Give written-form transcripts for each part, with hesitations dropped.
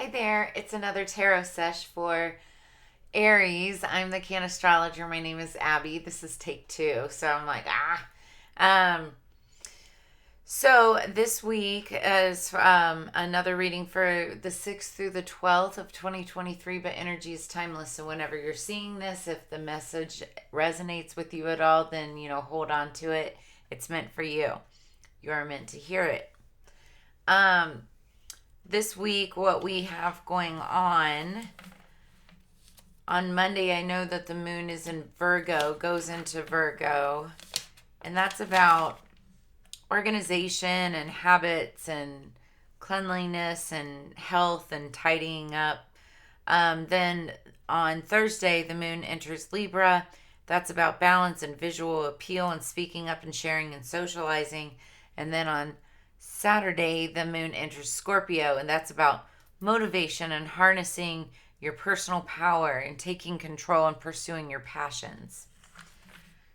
Hi there. It's another tarot sesh for Aries. I'm the Cannastrologer. My name is Abby. This is take two. So I'm like, Um, so this week is another reading for the 6th through the 12th of 2023, but energy is timeless. So whenever you're seeing this, if the message resonates with you at all, then, hold on to it. It's meant for you. You are meant to hear it. This week, what we have going on Monday, I know that the moon is in Virgo, goes into Virgo, and that's about organization and habits and cleanliness and health and tidying up. Then on Thursday, the moon enters Libra. That's about balance and visual appeal and speaking up and sharing and socializing. And then on Saturday, the moon enters Scorpio, and that's about motivation and harnessing your personal power and taking control and pursuing your passions.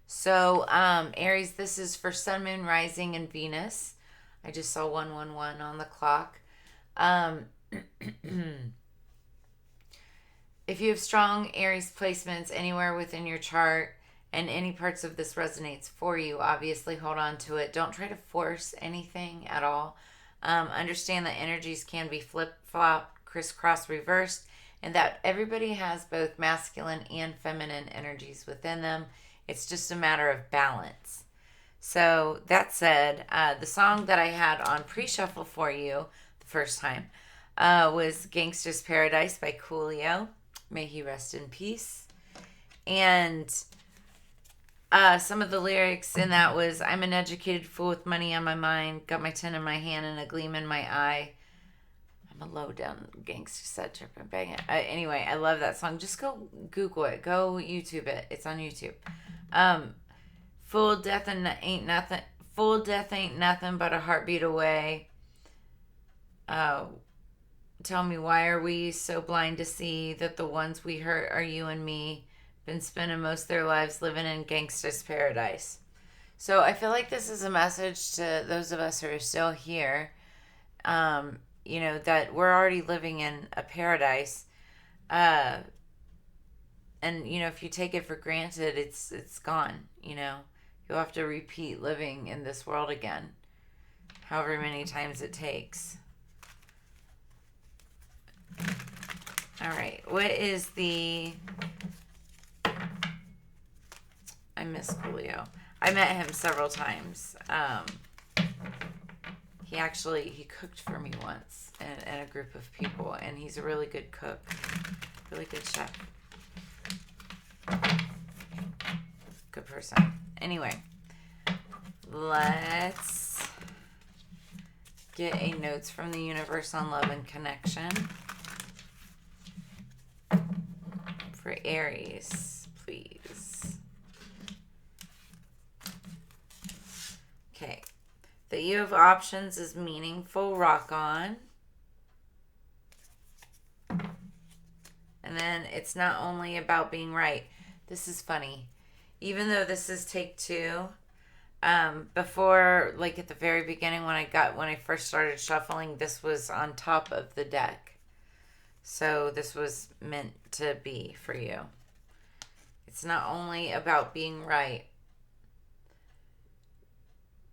So, Aries, this is for Sun, Moon, Rising, and Venus. I just saw 111 on the clock. If you have strong Aries placements anywhere within your chart and any parts of this resonates for you, obviously hold on to it. Don't try to force anything at all. Understand that energies can be flip-flop, crisscross, reversed, and that everybody has both masculine and feminine energies within them. It's just a matter of balance. So that said, the song that I had on pre-shuffle for you the first time was Gangsta's Paradise by Coolio. May he rest in peace. And some of the lyrics in that was, I'm an educated fool with money on my mind, got my 10 in my hand and a gleam in my eye. I'm a low down gangster, said tripping, bang it. Anyway, I love that song. Just go Google it. Go YouTube it. It's on YouTube. Full death ain't nothing. Full death ain't nothing but a heartbeat away. Tell me, why are we so blind to see that the ones we hurt are you and me? Been spending most of their lives living in gangsta's paradise. So I feel like this is a message to those of us who are still here. That we're already living in a paradise. And if you take it for granted, it's gone. You'll have to repeat living in this world again, however many times it takes. All right, what is the... I miss Coolio. I met him several times. He cooked for me once in a group of people, and he's a really good cook, really good chef. Good person. Anyway, let's get a notes from the universe on love and connection for Aries, please. Okay. That you have options is meaningful. Rock on. And then it's not only about being right. This is funny. Even though this is take two, before, like at the very beginning when I first started shuffling, this was on top of the deck. So this was meant to be for you. It's not only about being right.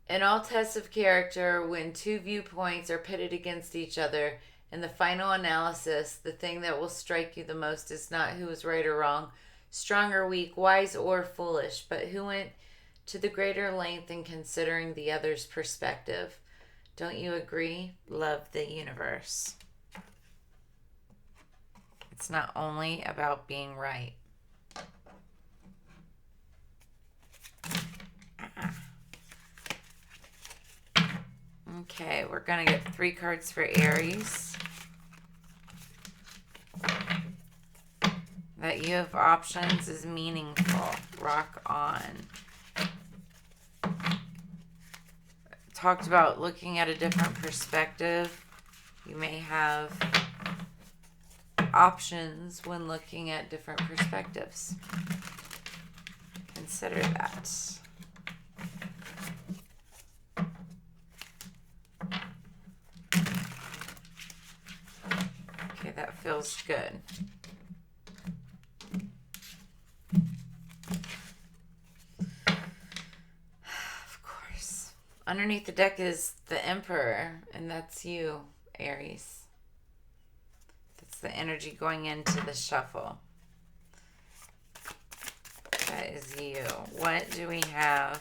In all tests of character, when two viewpoints are pitted against each other, in the final analysis, the thing that will strike you the most is not who is right or wrong, strong or weak, wise or foolish, but who went to the greater length in considering the other's perspective. Don't you agree? Love the universe. It's not only about being right. Okay, we're going to get 3 cards for Aries. That you have options is meaningful. Rock on. Talked about looking at a different perspective. You may have options when looking at different perspectives. Consider that. that feels good. Of course. Underneath the deck is the Emperor, and that's you, Aries. That's the energy going into the shuffle. That is you. What do we have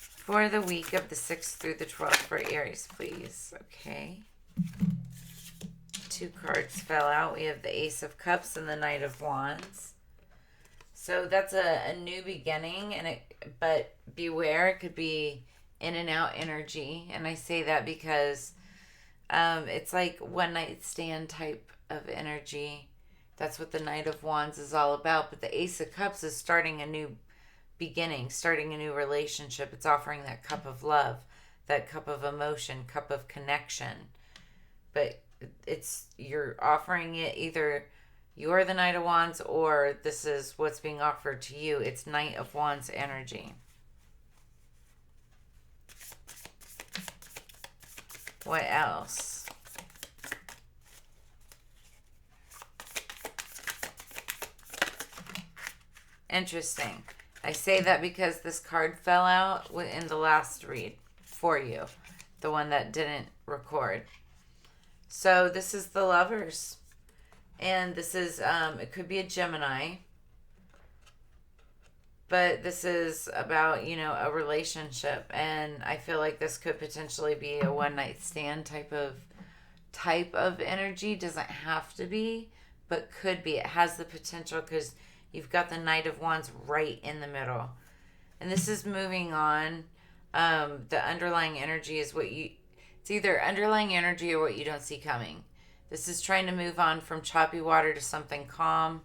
for the week of the 6th through the 12th for Aries, please? Okay. 2 cards fell out. We have the Ace of Cups and the Knight of Wands. So that's a new beginning, but beware, it could be in and out energy. And I say that because it's like one night stand type of energy. That's what the Knight of Wands is all about. But the Ace of Cups is starting a new beginning, starting a new relationship. It's offering that cup of love, that cup of emotion, cup of connection. But you're offering it, either you're the Knight of Wands or this is what's being offered to you. It's Knight of Wands energy. What else? Interesting. I say that because this card fell out in the last read for you, the one that didn't record. So this is the Lovers, and this is it could be a Gemini, but this is about, you know, a relationship, and I feel like this could potentially be a one night stand type of energy. Doesn't have to be, but could be. It has the potential because you've got the Knight of Wands right in the middle. And this is moving on. The underlying energy is it's either underlying energy or what you don't see coming. This is trying to move on from choppy water to something calm.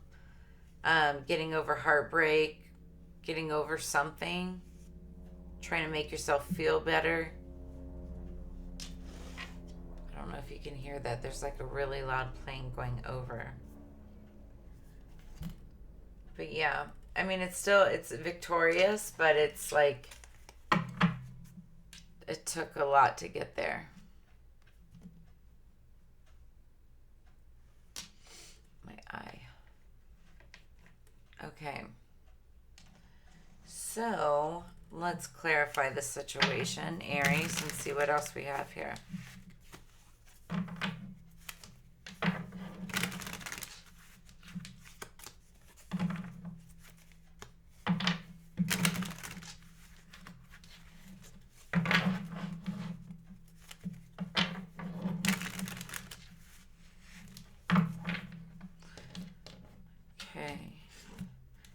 Getting over heartbreak. Getting over something. Trying to make yourself feel better. I don't know if you can hear that. There's like a really loud plane going over. But yeah, I mean, it's victorious, but it's like, it took a lot to get there. My eye. Okay. So, let's clarify the situation, Aries, and see what else we have here.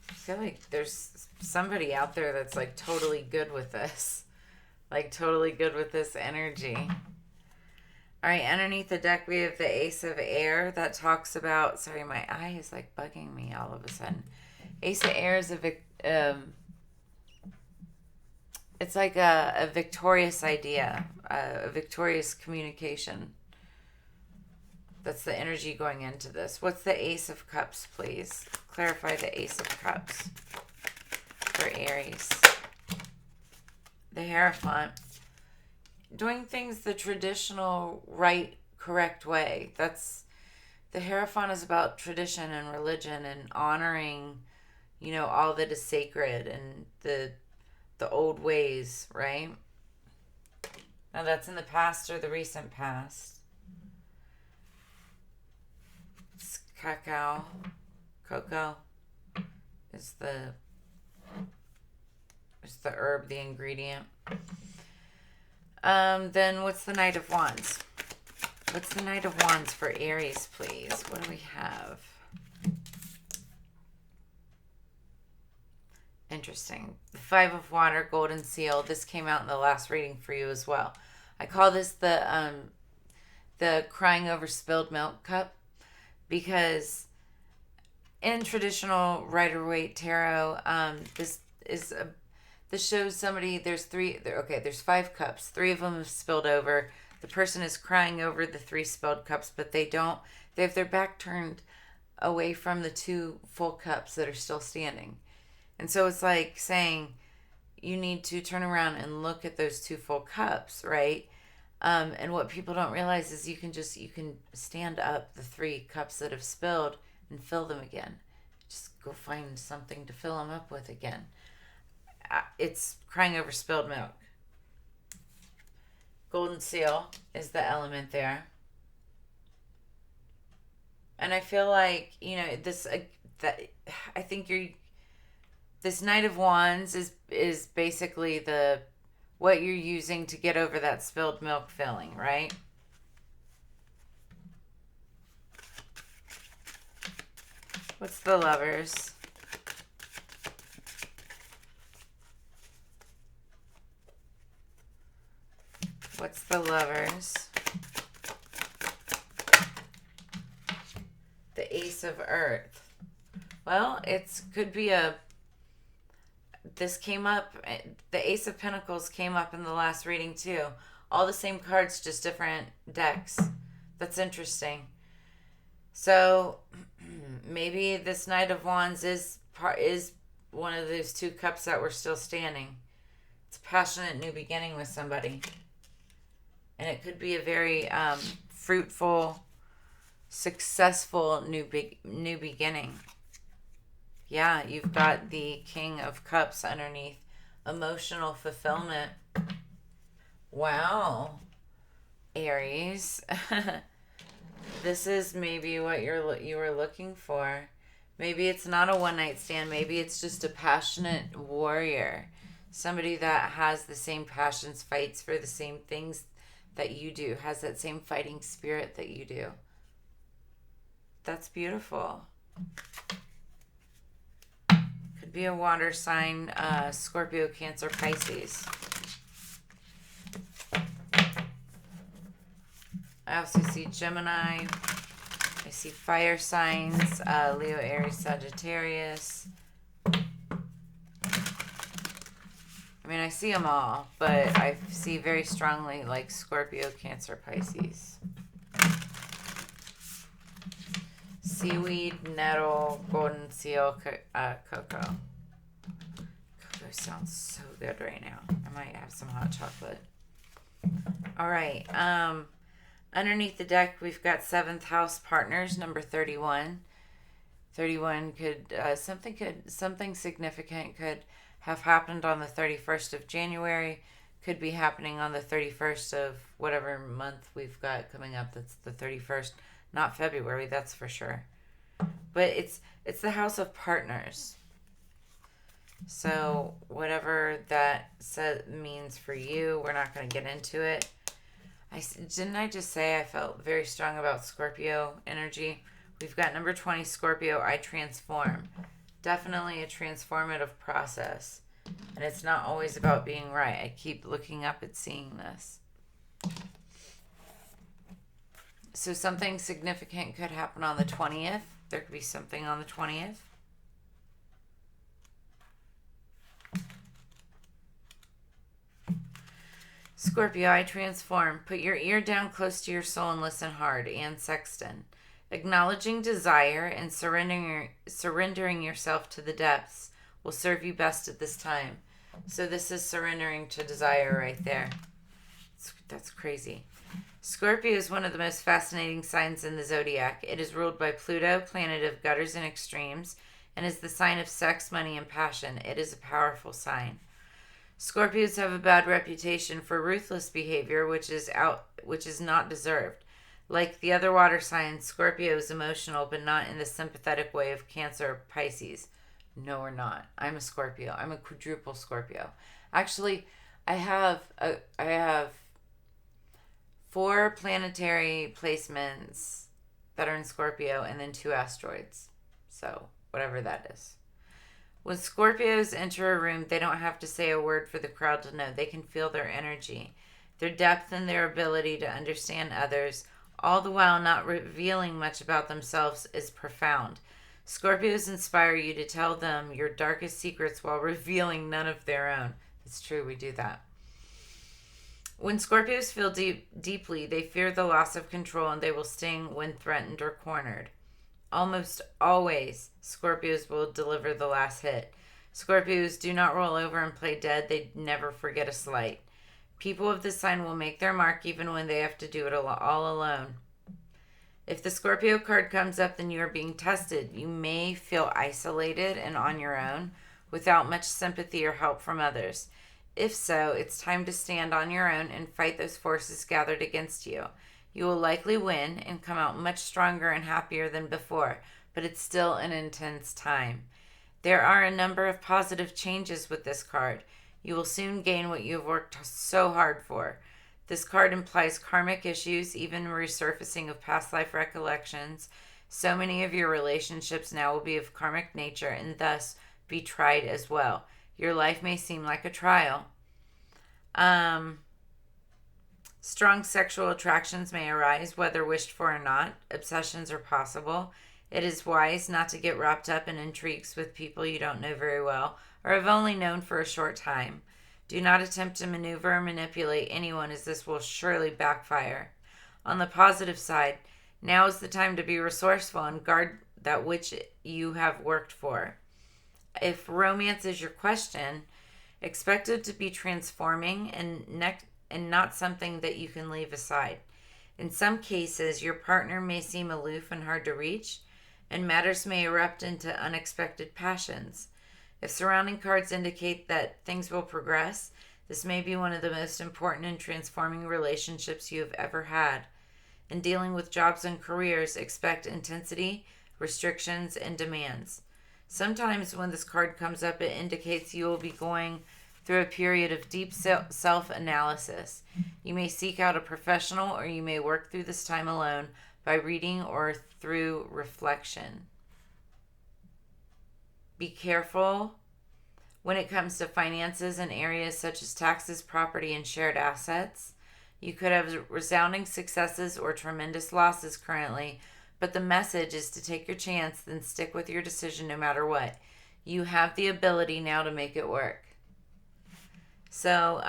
I feel like there's somebody out there that's like totally good with this. Like totally good with this energy. All right, underneath the deck we have the Ace of Air that talks about, sorry, my eye is like bugging me all of a sudden. Ace of Air is it's like a victorious idea, a victorious communication. That's the energy going into this. What's the Ace of Cups, please? Clarify the Ace of Cups for Aries. The Hierophant. Doing things the traditional, right, correct way. That's, the Hierophant is about tradition and religion and honoring, you know, all that is sacred and the old ways, right? Now that's in the past or the recent past. Cocoa is the herb, the ingredient. Then what's the Knight of Wands? What's the Knight of Wands for Aries, please? What do we have? Interesting. The Five of Water, Golden Seal. This came out in the last reading for you as well. I call this the crying over spilled milk cup. Because in traditional Rider-Waite tarot, this shows somebody, there's 5 cups. 3 of them have spilled over. The person is crying over the 3 spilled cups, but they have their back turned away from the 2 full cups that are still standing. And so it's like saying, you need to turn around and look at those 2 full cups, right? And what people don't realize is you can stand up the 3 cups that have spilled and fill them again. Just go find something to fill them up with again. It's crying over spilled milk. Golden seal is the element there. And I feel like, this I think this Knight of Wands is basically what you're using to get over that spilled milk filling, right? What's the Lovers? What's the Lovers? The Ace of Earth. Well, could be this came up, the Ace of Pentacles came up in the last reading too. All the same cards, just different decks. That's interesting. So maybe this Knight of Wands is one of those 2 cups that were still standing. It's a passionate new beginning with somebody. And it could be a very fruitful, successful new beginning. Yeah, you've got the King of Cups underneath. Emotional fulfillment. Wow. Aries. This is maybe what you were looking for. Maybe it's not a one-night stand. Maybe it's just a passionate warrior. Somebody that has the same passions, fights for the same things that you do, has that same fighting spirit that you do. That's beautiful. Could be a water sign, Scorpio, Cancer, Pisces. I also see Gemini. I see fire signs, Leo, Aries, Sagittarius. I mean, I see them all, but I see very strongly like Scorpio, Cancer, Pisces. Seaweed, nettle, golden seal, cocoa. Cocoa sounds so good right now. I might have some hot chocolate. All right. Underneath the deck, we've got 7th house partners, number 31. 31 could something significant could have happened on the 31st of January. Could be happening on the 31st of whatever month we've got coming up. That's the 31st, not February, that's for sure. But it's the house of partners. So whatever that means for you, we're not going to get into it. Didn't I just say I felt very strong about Scorpio energy? We've got number 20, Scorpio, I transform. Definitely a transformative process. And it's not always about being right. I keep looking up at seeing this. So something significant could happen on the 20th. There could be something on the 20th. Scorpio, I transform. Put your ear down close to your soul and listen hard. And Sexton. Acknowledging desire and surrendering yourself to the depths will serve you best at this time. So this is surrendering to desire right there. That's crazy. Scorpio is one of the most fascinating signs in the zodiac. It is ruled by Pluto, planet of gutters and extremes, and is the sign of sex, money, and passion. It is a powerful sign. Scorpios have a bad reputation for ruthless behavior, which is not deserved. Like the other water signs, Scorpio is emotional, but not in the sympathetic way of Cancer or Pisces. No, we're not. I'm a Scorpio. I'm a quadruple Scorpio. Actually, I have 4 planetary placements that are in Scorpio and then 2 asteroids. So, whatever that is. When Scorpios enter a room, they don't have to say a word for the crowd to know. They can feel their energy, their depth, and their ability to understand others, all the while not revealing much about themselves, is profound. Scorpios inspire you to tell them your darkest secrets while revealing none of their own. It's true, we do that. When Scorpios feel deeply, they fear the loss of control and they will sting when threatened or cornered. Almost always, Scorpios will deliver the last hit. Scorpios do not roll over and play dead. They never forget a slight. People of this sign will make their mark even when they have to do it all alone. If the Scorpio card comes up, then you are being tested. You may feel isolated and on your own without much sympathy or help from others. If so, it's time to stand on your own and fight those forces gathered against you. You will likely win and come out much stronger and happier than before, but it's still an intense time. There are a number of positive changes with this card. You will soon gain what you have worked so hard for. This card implies karmic issues, even resurfacing of past life recollections. So many of your relationships now will be of karmic nature and thus be tried as well. Your life may seem like a trial. Strong sexual attractions may arise, whether wished for or not. Obsessions are possible. It is wise not to get wrapped up in intrigues with people you don't know very well or have only known for a short time. Do not attempt to maneuver or manipulate anyone, as this will surely backfire. On the positive side, now is the time to be resourceful and guard that which you have worked for. If romance is your question, expect it to be transforming and not something that you can leave aside. In some cases, your partner may seem aloof and hard to reach, and matters may erupt into unexpected passions. If surrounding cards indicate that things will progress, this may be one of the most important and transforming relationships you have ever had. In dealing with jobs and careers, expect intensity, restrictions, and demands. Sometimes when this card comes up, it indicates you will be going through a period of deep self-analysis. You may seek out a professional, or you may work through this time alone by reading or through reflection. Be careful when it comes to finances in areas such as taxes, property, and shared assets. You could have resounding successes or tremendous losses currently, but the message is to take your chance, then stick with your decision no matter what. You have the ability now to make it work. So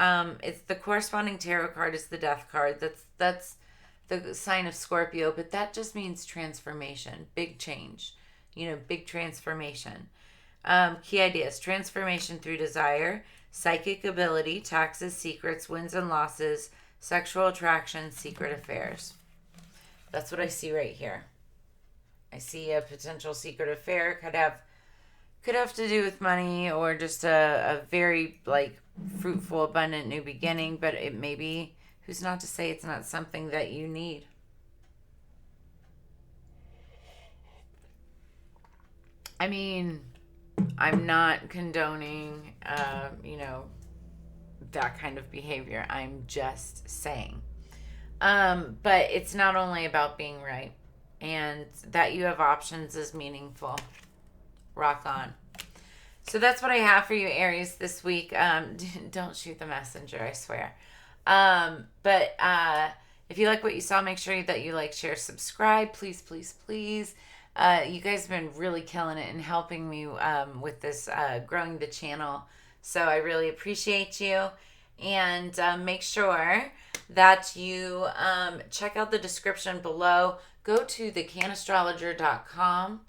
it's the corresponding tarot card is the Death card. That's the sign of Scorpio, but that just means transformation, big change, big transformation. Key ideas: transformation through desire, psychic ability, taxes, secrets, wins and losses, sexual attraction, secret affairs. That's what I see right here. I see a potential secret affair. Could have to do with money or just a very fruitful, abundant new beginning, but it may be, who's not to say it's not something that you need. I mean, I'm not condoning, that kind of behavior. I'm just saying. But it's not only about being right. And that you have options is meaningful. Rock on. So that's what I have for you, Aries, this week. Don't shoot the messenger, I swear. But if you like what you saw, make sure that you like, share, subscribe. Please, please, please. You guys have been really killing it and helping me with this, growing the channel. So I really appreciate you. And make sure that you check out the description below. Go to TheCannastrologer.com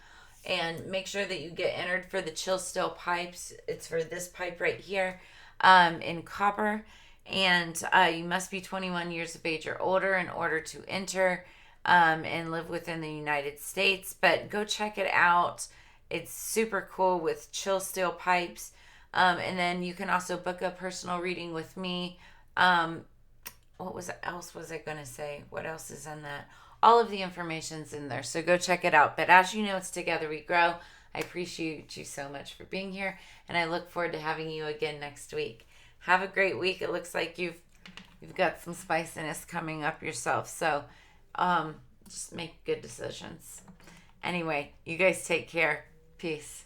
and make sure that you get entered for the Chill Still pipes. It's for this pipe right here in copper. And you must be 21 years of age or older in order to enter and live within the United States. But go check it out. It's super cool with Chill Still pipes. And then you can also book a personal reading with me. What else was I going to say? What else is in that? All of the information's in there, so go check it out. But as you know, it's Together We Grow. I appreciate you so much for being here, and I look forward to having you again next week. Have a great week. It looks like you've got some spiciness coming up yourself, so just make good decisions. Anyway, you guys take care. Peace.